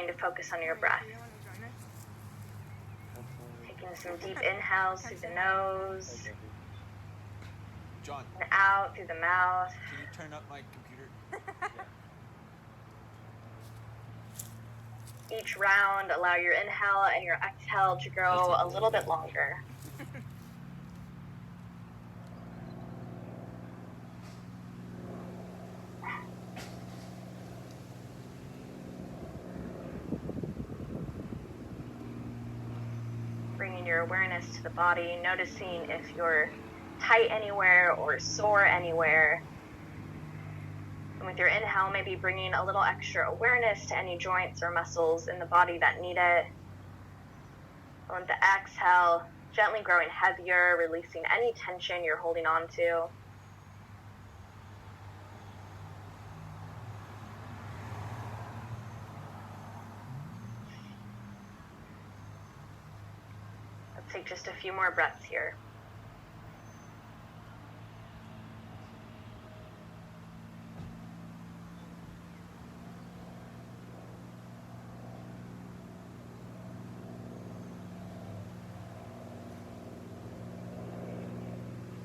trying to focus on your breath. Taking some deep inhales through the nose, John, and out through the mouth. can you turn up my computer? Each round, allow your inhale and your exhale to grow a little bit longer. Bringing your awareness to the body, noticing if you're tight anywhere or sore anywhere. And with your inhale, maybe bringing a little extra awareness to any joints or muscles in the body that need it. And with the exhale, gently growing heavier, releasing any tension you're holding on to. Let's take just a few more breaths here.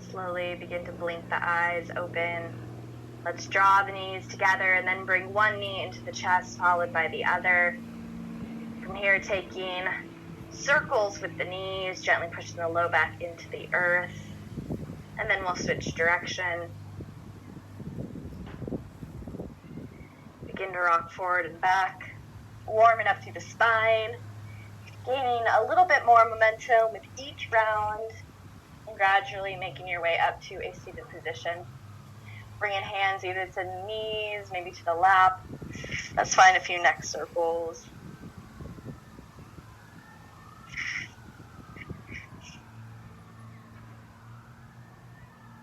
Slowly begin to blink the eyes open. Let's draw the knees together and then bring one knee into the chest, followed by the other. From here, taking circles with the knees, gently pushing the low back into the earth. And then we'll switch direction. Begin to rock forward and back, warming up through the spine, gaining a little bit more momentum with each round, and gradually making your way up to a seated position. Bringing hands either to the knees, maybe to the lap. Let's find a few neck circles.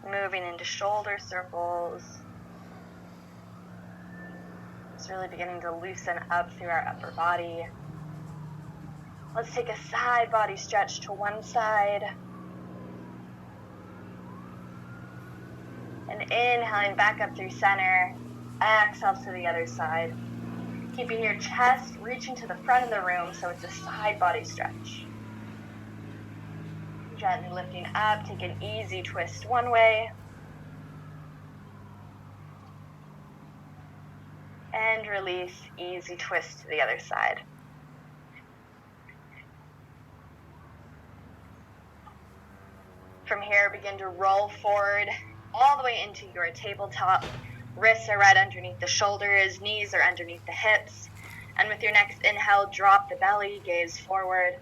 Moving into shoulder circles. It's really beginning to loosen up through our upper body. Let's take a side body stretch to one side. And inhaling back up through center, exhale to the other side. Keeping your chest reaching to the front of the room so it's a side body stretch. Gently lifting up, take an easy twist one way. And release, easy twist to the other side. From here, begin to roll forward all the way into your tabletop. Wrists are right underneath the shoulders, knees are underneath the hips. And with your next inhale, drop the belly, gaze forward.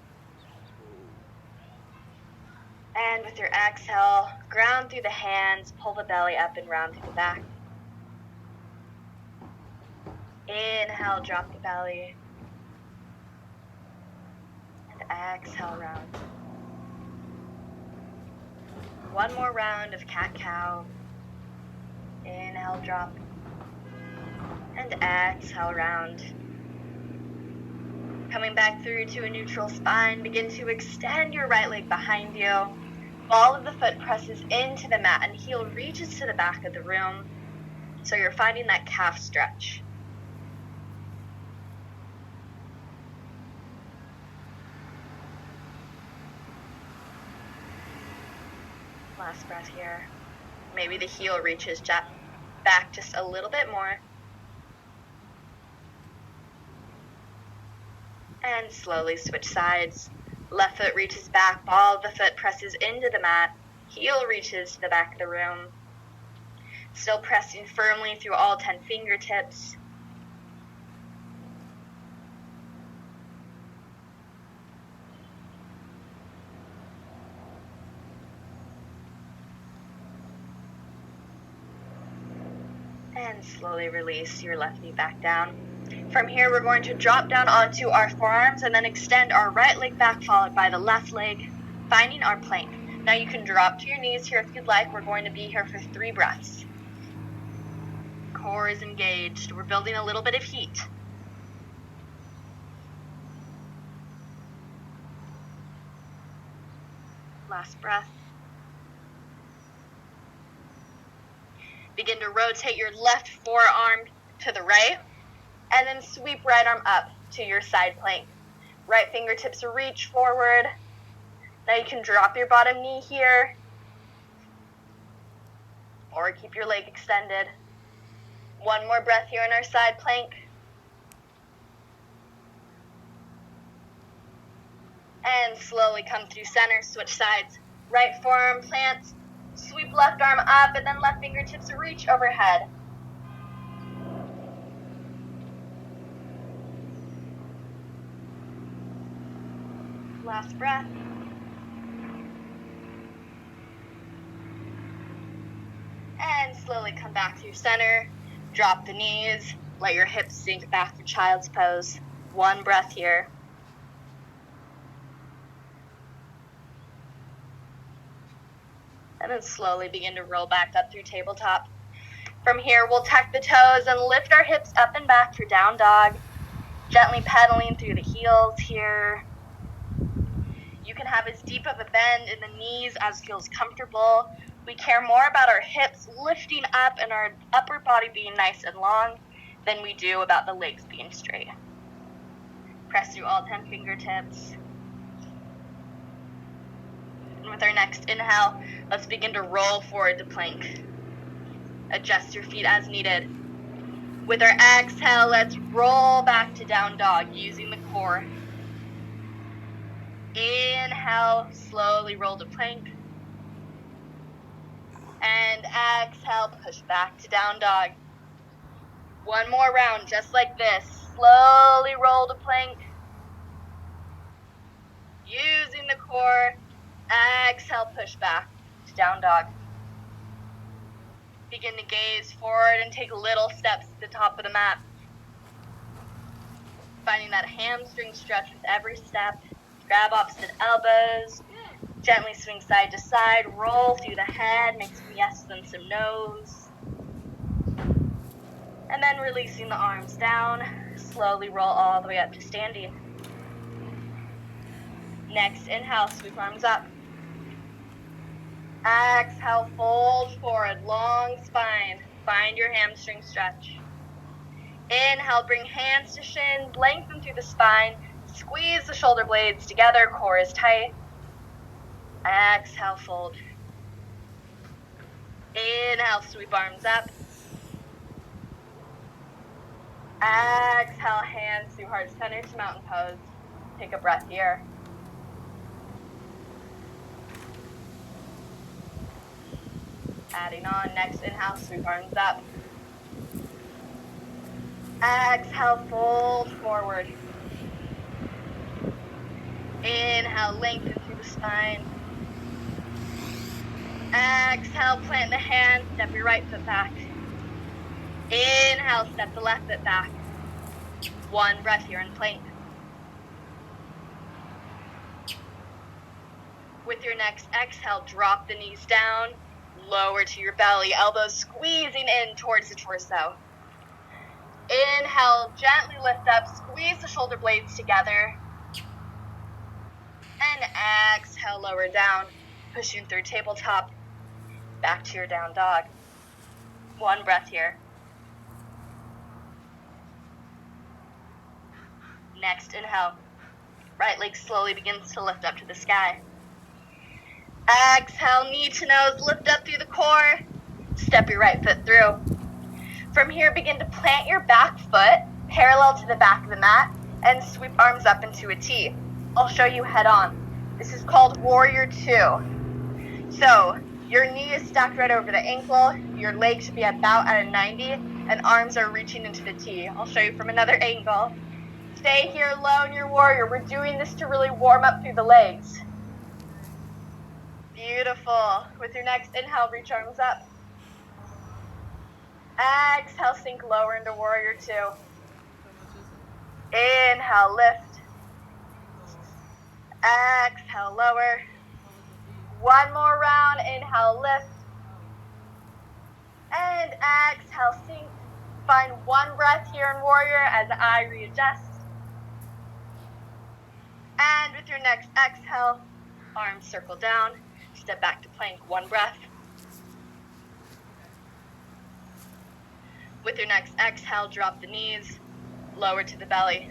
And with your exhale, ground through the hands, pull the belly up and round through the back. Inhale, drop the belly. And exhale, round. One more round of cat-cow. Inhale, drop. And exhale, round. Coming back through to a neutral spine, begin to extend your right leg behind you. Ball of the foot presses into the mat and heel reaches to the back of the room. So you're finding that calf stretch. Last breath here. Maybe the heel reaches back just a little bit more. And slowly switch sides. Left foot reaches back, ball of the foot presses into the mat, heel reaches to the back of the room. Still pressing firmly through all 10 fingertips. And slowly release your left knee back down. From here, we're going to drop down onto our forearms and then extend our right leg back, followed by the left leg, finding our plank. Now you can drop to your knees here if you'd like. We're going to be here for 3 breaths. Core is engaged. We're building a little bit of heat. Last breath. Begin to rotate your left forearm to the right, and then sweep right arm up, to your side plank. Right fingertips reach forward. Now you can drop your bottom knee here, or keep your leg extended. One more breath here in our side plank. And slowly come through center, switch sides. Right forearm plants, sweep left arm up, and then left fingertips reach overhead. Last breath. And slowly come back through center. Drop the knees. Let your hips sink back to child's pose. One breath here. And then slowly begin to roll back up through tabletop. From here, we'll tuck the toes and lift our hips up and back for down dog. Gently pedaling through the heels here. You can have as deep of a bend in the knees as feels comfortable. We care more about our hips lifting up and our upper body being nice and long than we do about the legs being straight. Press through all 10 fingertips. And with our next inhale, let's begin to roll forward to plank. Adjust your feet as needed. With our exhale, let's roll back to down dog using the core. Inhale, slowly roll to plank. And exhale, push back to down dog. One more round, just like this. Slowly roll to plank. Using the core. Exhale, push back to down dog. Begin to gaze forward and take little steps to the top of the mat. Finding that hamstring stretch with every step. Grab opposite elbows. Gently swing side to side. Roll through the head. Make some yeses and some nos. And then releasing the arms down. Slowly roll all the way up to standing. Next, inhale, sweep arms up. Exhale, fold forward, long spine. Find your hamstring stretch. Inhale, bring hands to shins, lengthen through the spine. Squeeze the shoulder blades together, core is tight. Exhale, fold. Inhale, sweep arms up. Exhale, hands through heart center to mountain pose. Take a breath here. Adding on, next inhale, sweep arms up. Exhale, fold forward. Inhale, lengthen through the spine. Exhale, plant the hand, step your right foot back. Inhale, step the left foot back. One breath here in plank. With your next exhale, drop the knees down, lower to your belly, elbows squeezing in towards the torso. Inhale, gently lift up, squeeze the shoulder blades together. And exhale, lower down, pushing through tabletop, back to your down dog. One breath here. Next, inhale. Right leg slowly begins to lift up to the sky. Exhale, knee to nose, lift up through the core. Step your right foot through. From here, begin to plant your back foot parallel to the back of the mat and sweep arms up into a T. I'll show you head on. This is called Warrior 2. So, your knee is stacked right over the ankle, your leg should be about at a 90, and arms are reaching into the T. I'll show you from another angle. Stay here low in your warrior. We're doing this to really warm up through the legs. Beautiful. With your next inhale, reach arms up. Exhale, sink lower into warrior 2. Inhale, lift. Exhale, lower. One more round. Inhale, lift. And exhale, sink. Find one breath here in warrior as I readjust. And with your next exhale, arms circle down. Step back to plank. One breath. With your next exhale, drop the knees, lower to the belly.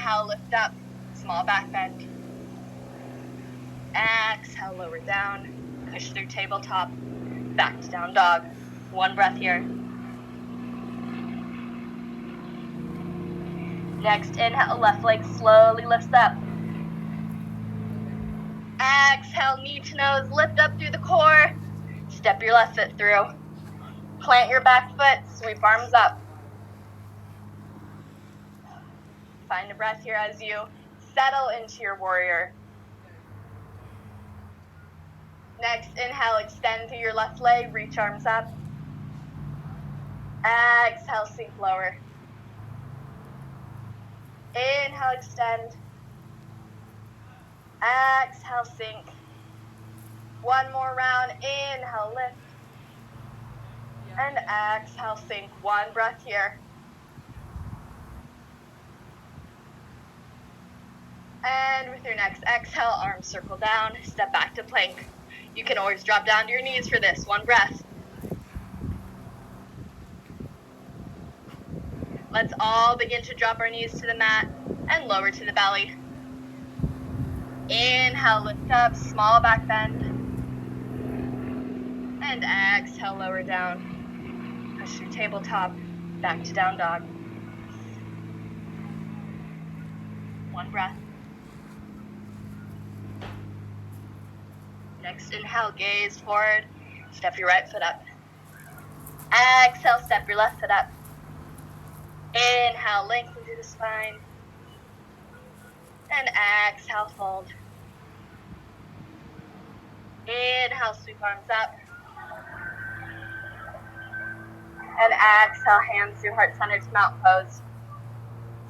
Inhale, lift up, small back bend. Exhale, lower down, push through tabletop, back to down dog. One breath here. Next, inhale, left leg slowly lifts up. Exhale, knee to nose, lift up through the core. Step your left foot through. Plant your back foot, sweep arms up. Find a breath here as you settle into your warrior. Next, inhale, extend through your left leg, reach arms up. Exhale, sink lower. Inhale, extend. Exhale, sink. One more round. Inhale, lift. And exhale, sink. One breath here. And with your next exhale, arms circle down, step back to plank. You can always drop down to your knees for this. One breath. Let's all begin to drop our knees to the mat and lower to the belly. Inhale, lift up, small back bend. And exhale, lower down. Push through tabletop, back to down dog. One breath. Next, inhale, gaze forward. Step your right foot up. Exhale, step your left foot up. Inhale, lengthen through the spine. And exhale, fold. Inhale, sweep arms up. And exhale, hands through heart center to mountain pose.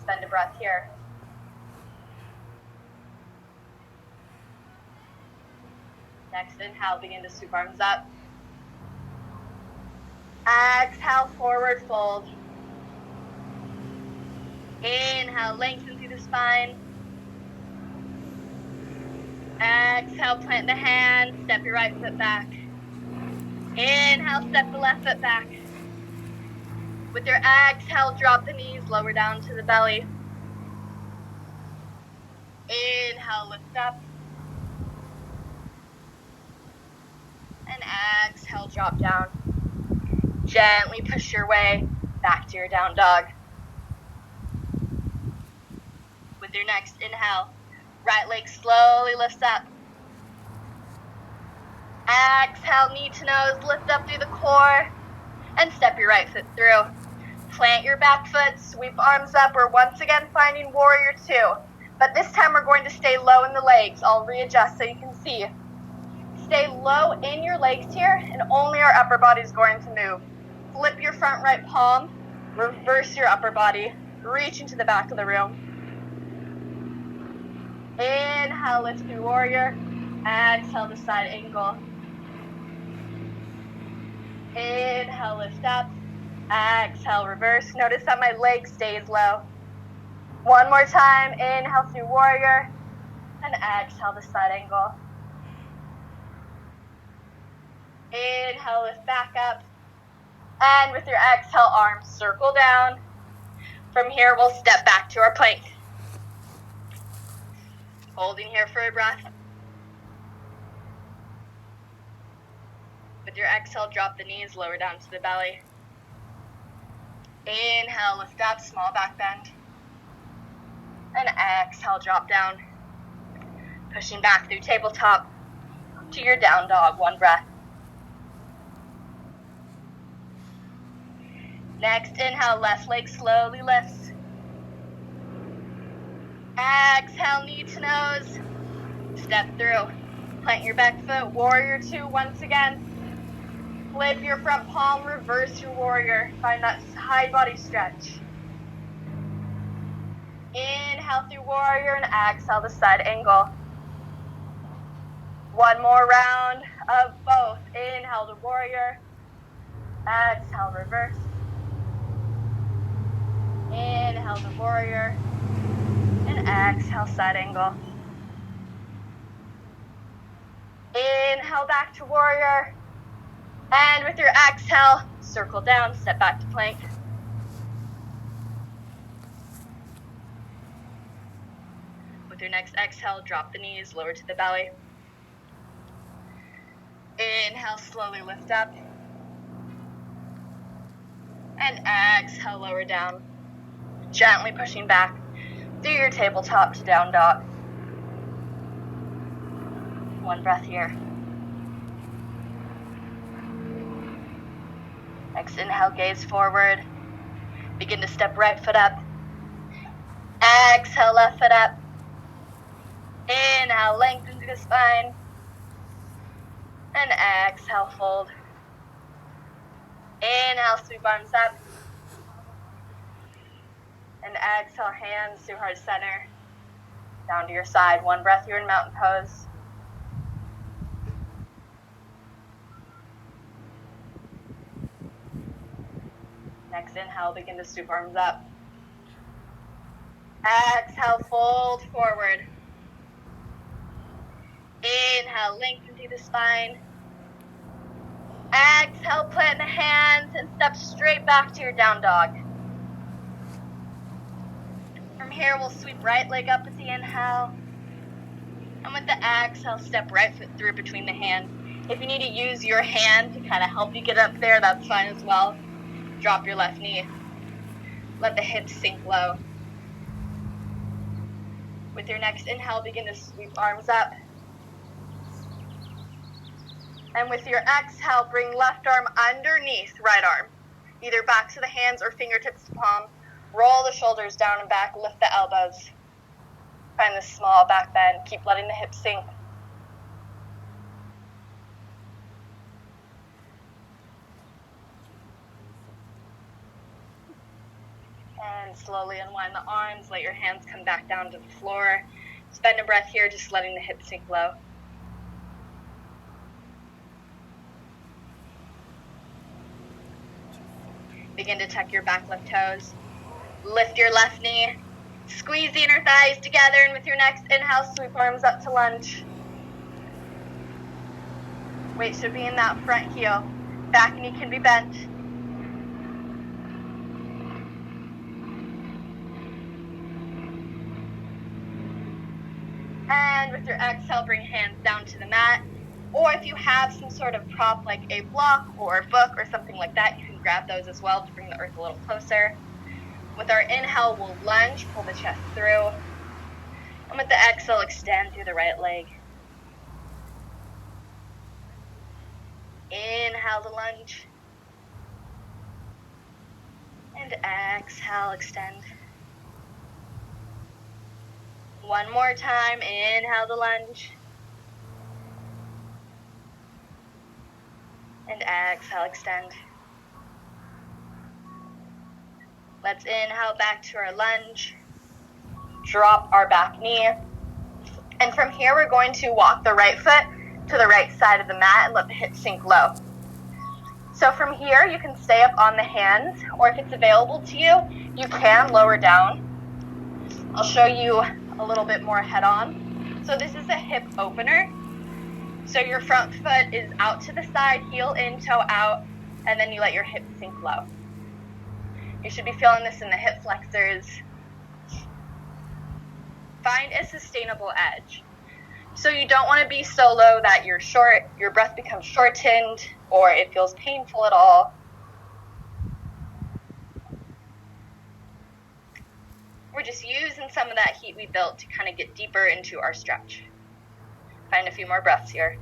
Spend a breath here. Next, inhale, begin to sweep arms up. Exhale, forward fold. Inhale, lengthen through the spine. Exhale, plant the hand, step your right foot back. Inhale, step the left foot back. With your exhale, drop the knees, lower down to the belly. Inhale, lift up. And exhale, drop down. Gently push your way back to your down dog. With your next inhale, right leg slowly lifts up. Exhale, knee to nose, lift up through the core, and step your right foot through. Plant your back foot, sweep arms up. We're once again finding warrior two, but this time we're going to stay low in the legs. I'll readjust so you can see. Stay low in your legs here, and only our upper body is going to move. Flip your front right palm, reverse your upper body, reach into the back of the room. Inhale, lift through warrior. Exhale to side angle. Inhale, lift up. Exhale, reverse. Notice that my leg stays low. One more time. Inhale through warrior. And exhale to side angle. Inhale, lift back up. And with your exhale, arms circle down. From here, we'll step back to our plank. Holding here for a breath. With your exhale, drop the knees, lower down to the belly. Inhale, lift up, small back bend. And exhale, drop down. Pushing back through tabletop to your down dog, one breath. Next, inhale, left leg slowly lifts. Exhale, knee to nose. Step through. Plant your back foot, warrior two once again. Flip your front palm, reverse your warrior. Find that side body stretch. Inhale through warrior and exhale to side angle. One more round of both. Inhale to warrior. Exhale, reverse. Inhale to warrior. And exhale, side angle. Inhale back to warrior. And with your exhale, circle down, step back to plank. With your next exhale, drop the knees, lower to the belly. Inhale, slowly lift up. And exhale, lower down. Gently pushing back through your tabletop to down dog. One breath here. Next inhale, gaze forward. Begin to step right foot up. Exhale, left foot up. Inhale, lengthen through the spine. And exhale, fold. Inhale, sweep arms up. And exhale, hands to heart center. Down to your side. One breath here in mountain pose. Next inhale, begin to sweep arms up. Exhale, fold forward. Inhale, lengthen through the spine. Exhale, plant the hands and step straight back to your down dog. From here, we'll sweep right leg up with the inhale. And with the exhale, step right foot through between the hands. If you need to use your hand to kind of help you get up there, that's fine as well. Drop your left knee. Let the hips sink low. With your next inhale, begin to sweep arms up. And with your exhale, bring left arm underneath right arm. Either back to the hands or fingertips to palm. Roll the shoulders down and back, lift the elbows. Find this small back bend. Keep letting the hips sink. And slowly unwind the arms. Let your hands come back down to the floor. Spend a breath here, just letting the hips sink low. Begin to tuck your back left toes. Lift your left knee. Squeeze the inner thighs together, and with your next inhale, sweep arms up to lunge. Weight should be in that front heel. Back knee can be bent. And with your exhale, bring hands down to the mat. Or if you have some sort of prop like a block or a book or something like that, you can grab those as well to bring the earth a little closer. With our inhale, we'll lunge, pull the chest through. And with the exhale, extend through the right leg. Inhale to lunge. And exhale, extend. One more time, inhale to lunge. And exhale, extend. Let's inhale back to our lunge. Drop our back knee. And from here, we're going to walk the right foot to the right side of the mat and let the hips sink low. So from here, you can stay up on the hands, or if it's available to you, you can lower down. I'll show you a little bit more head on. So this is a hip opener. So your front foot is out to the side, heel in, toe out, and then you let your hips sink low. You should be feeling this in the hip flexors. Find a sustainable edge. So you don't want to be so low that you're short, your breath becomes shortened, or it feels painful at all. We're just using some of that heat we built to kind of get deeper into our stretch. Find a few more breaths here.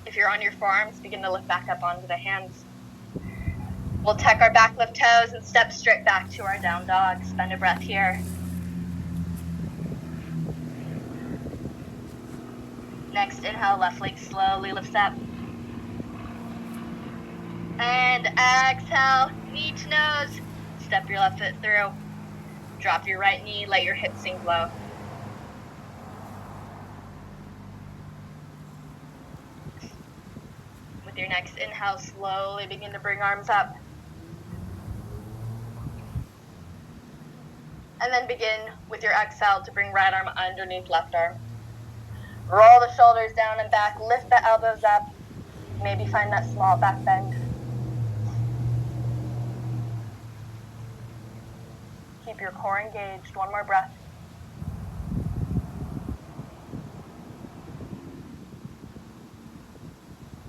If you're on your forearms, begin to lift back up onto the hands. We'll tuck our back left toes and step straight back to our down dog. Spend a breath here. Next inhale, left leg slowly lifts up. And exhale, knee to nose. Step your left foot through. Drop your right knee, let your hips sink low. With your next inhale, slowly begin to bring arms up. And then begin with your exhale to bring right arm underneath left arm. Roll the shoulders down and back, lift the elbows up, maybe find that small back bend. Keep your core engaged, one more breath.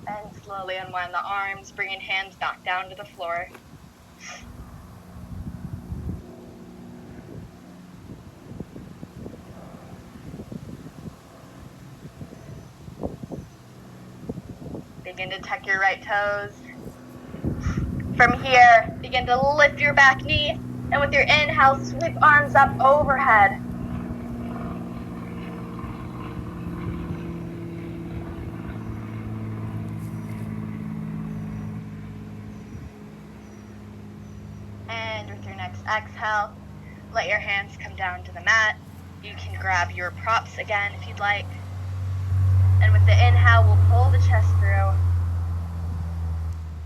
And slowly unwind the arms, bringing hands back down to the floor. Begin to tuck your right toes. From here, begin to lift your back knee, and with your inhale, sweep arms up overhead. And with your next exhale, let your hands come down to the mat. You can grab your props again if you'd like. And with the inhale, we'll pull the chest through.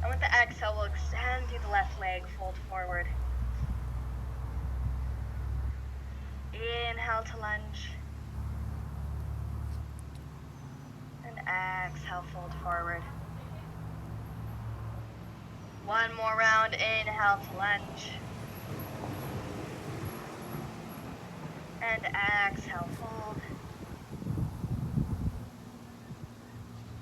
And with the exhale, we'll extend through the left leg, fold forward. Inhale to lunge. And exhale, fold forward. One more round, inhale to lunge. And exhale, fold.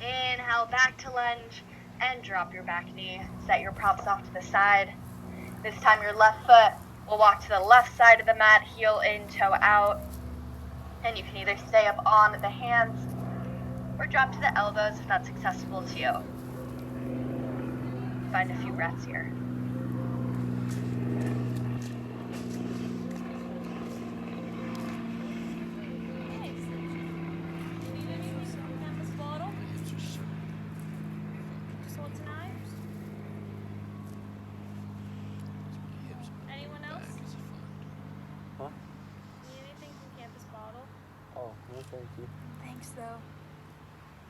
Inhale, back to lunge, and drop your back knee. Set your props off to the side. This time your left foot will walk to the left side of the mat, heel in, toe out. And you can either stay up on the hands or drop to the elbows if that's accessible to you. Find a few breaths here. Thank you. Thanks, though.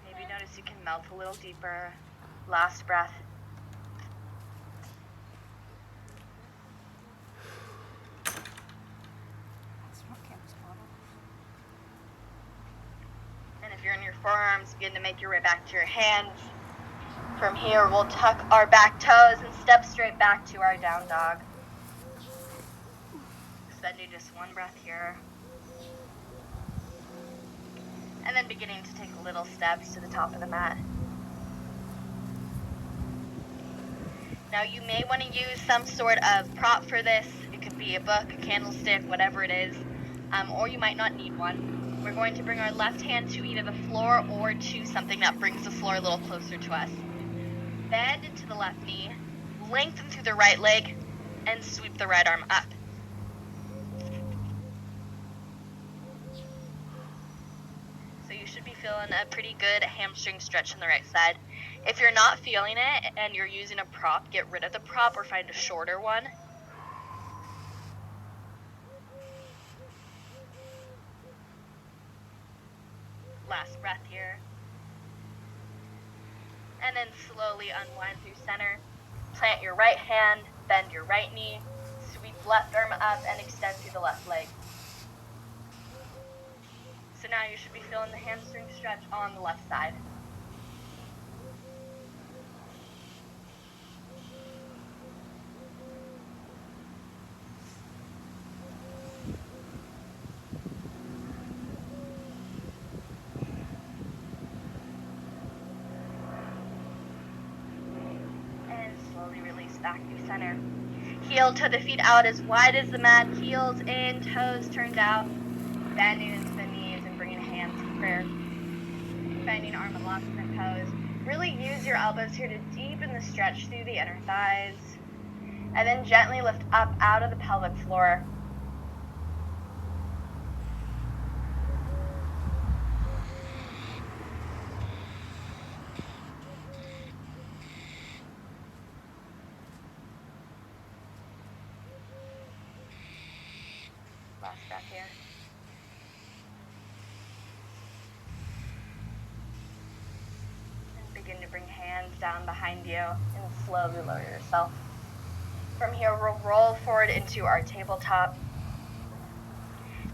Maybe notice you can melt a little deeper. Last breath. And if you're in your forearms, begin to make your way back to your hands. From here, we'll tuck our back toes and step straight back to our down dog. Extending just one breath here. And then beginning to take little steps to the top of the mat. Now you may want to use some sort of prop for this. It could be a book, a candlestick, whatever it is, or you might not need one. We're going to bring our left hand to either the floor or to something that brings the floor a little closer to us. Bend into the left knee, lengthen through the right leg, and sweep the right arm up. You should be feeling a pretty good hamstring stretch on the right side. If you're not feeling it and you're using a prop, get rid of the prop or find a shorter one. Last breath here. And then slowly unwind through center. Plant your right hand, bend your right knee, sweep left arm up and extend through the left leg. So now you should be feeling the hamstring stretch on the left side. And slowly release back through center. Heel to the feet out as wide as the mat, heels in, toes turned out, bending into the knees and bringing hands to prayer. Finding arm locks and pose. Really use your elbows here to deepen the stretch through the inner thighs. And then gently lift up out of the pelvic floor. Last breath here. And begin to bring hands down behind you and slowly lower yourself. From here, we'll roll forward into our tabletop.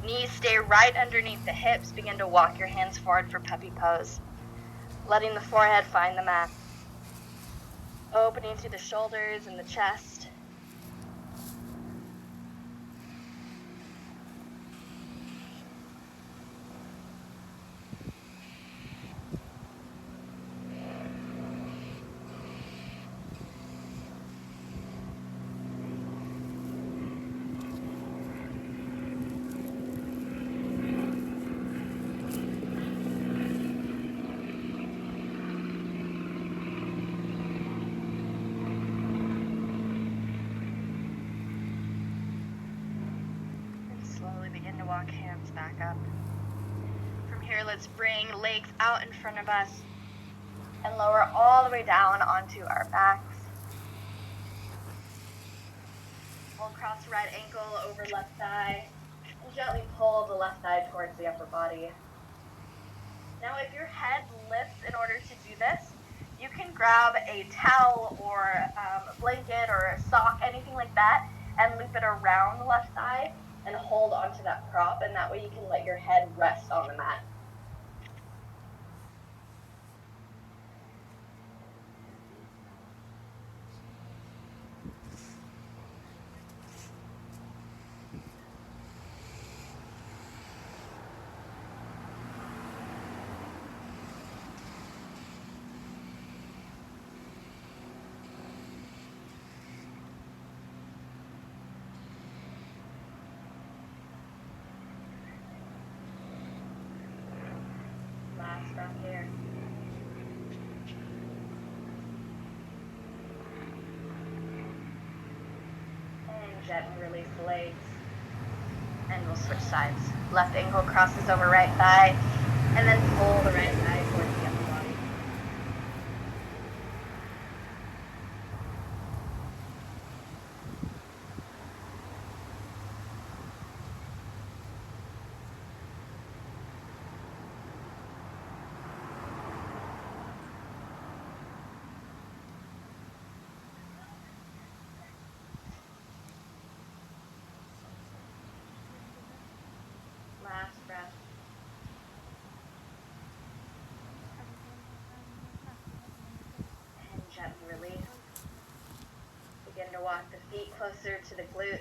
Knees stay right underneath the hips. Begin to walk your hands forward for puppy pose. Letting the forehead find the mat. Opening through the shoulders and the chest. Begin to walk hands back up. From here, let's bring legs out in front of us and lower all the way down onto our backs. We'll cross right ankle over left thigh and gently pull the left thigh towards the upper body. Now, if your head lifts in order to do this, you can grab a towel or a blanket or a sock, anything like that, and loop it around the left thigh and hold onto that prop, and that way you can let your head rest on the mat. Last breath here. And gently release the legs. And we'll switch sides. Left ankle crosses over right thigh, and then pull the right thigh towards the upper body. Last breath. And gently release. Begin to walk the feet closer to the glutes.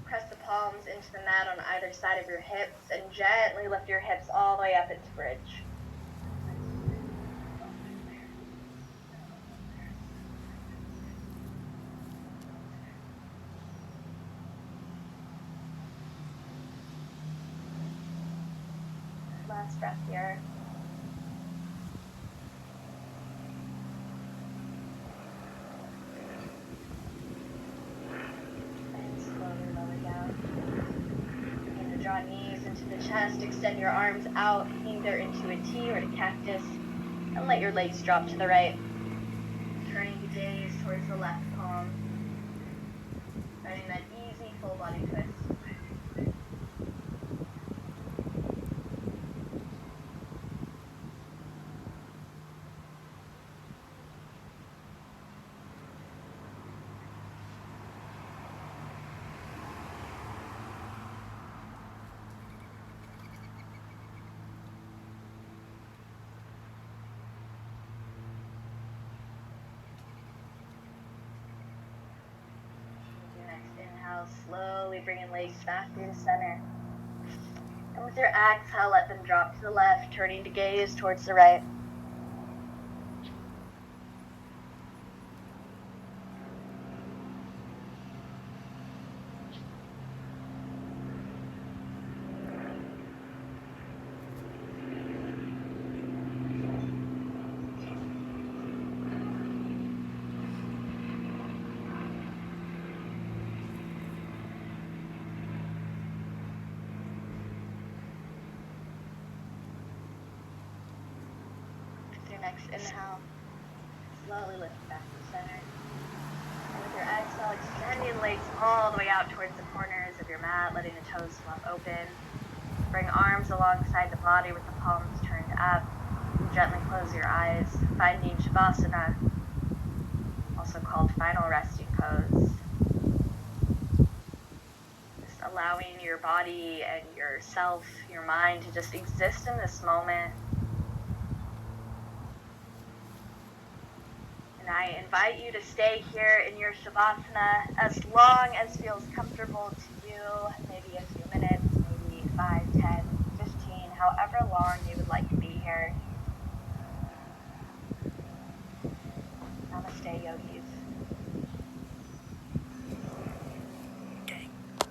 Press the palms into the mat on either side of your hips and gently lift your hips all the way up into bridge. Last breath here. And slowly lower down. Begin to draw knees into the chest. Extend your arms out, either into a T or a cactus. And let your legs drop to the right. Turning the gaze towards the left palm. Finding that easy full body twist. Inhale, slowly bringing legs back through the center. And with your exhale, let them drop to the left, turning to gaze towards the right. Next inhale, slowly lift back to the center. And with your exhale, extending legs all the way out towards the corners of your mat, letting the toes flop open. Bring arms alongside the body with the palms turned up. And gently close your eyes, finding Shavasana, also called final resting pose. Just allowing your body and yourself, your mind to just exist in this moment. And I invite you to stay here in your Shavasana as long as feels comfortable to you, maybe a few minutes, maybe 5, 10, 15, however long you would like to be here. Namaste, yogis.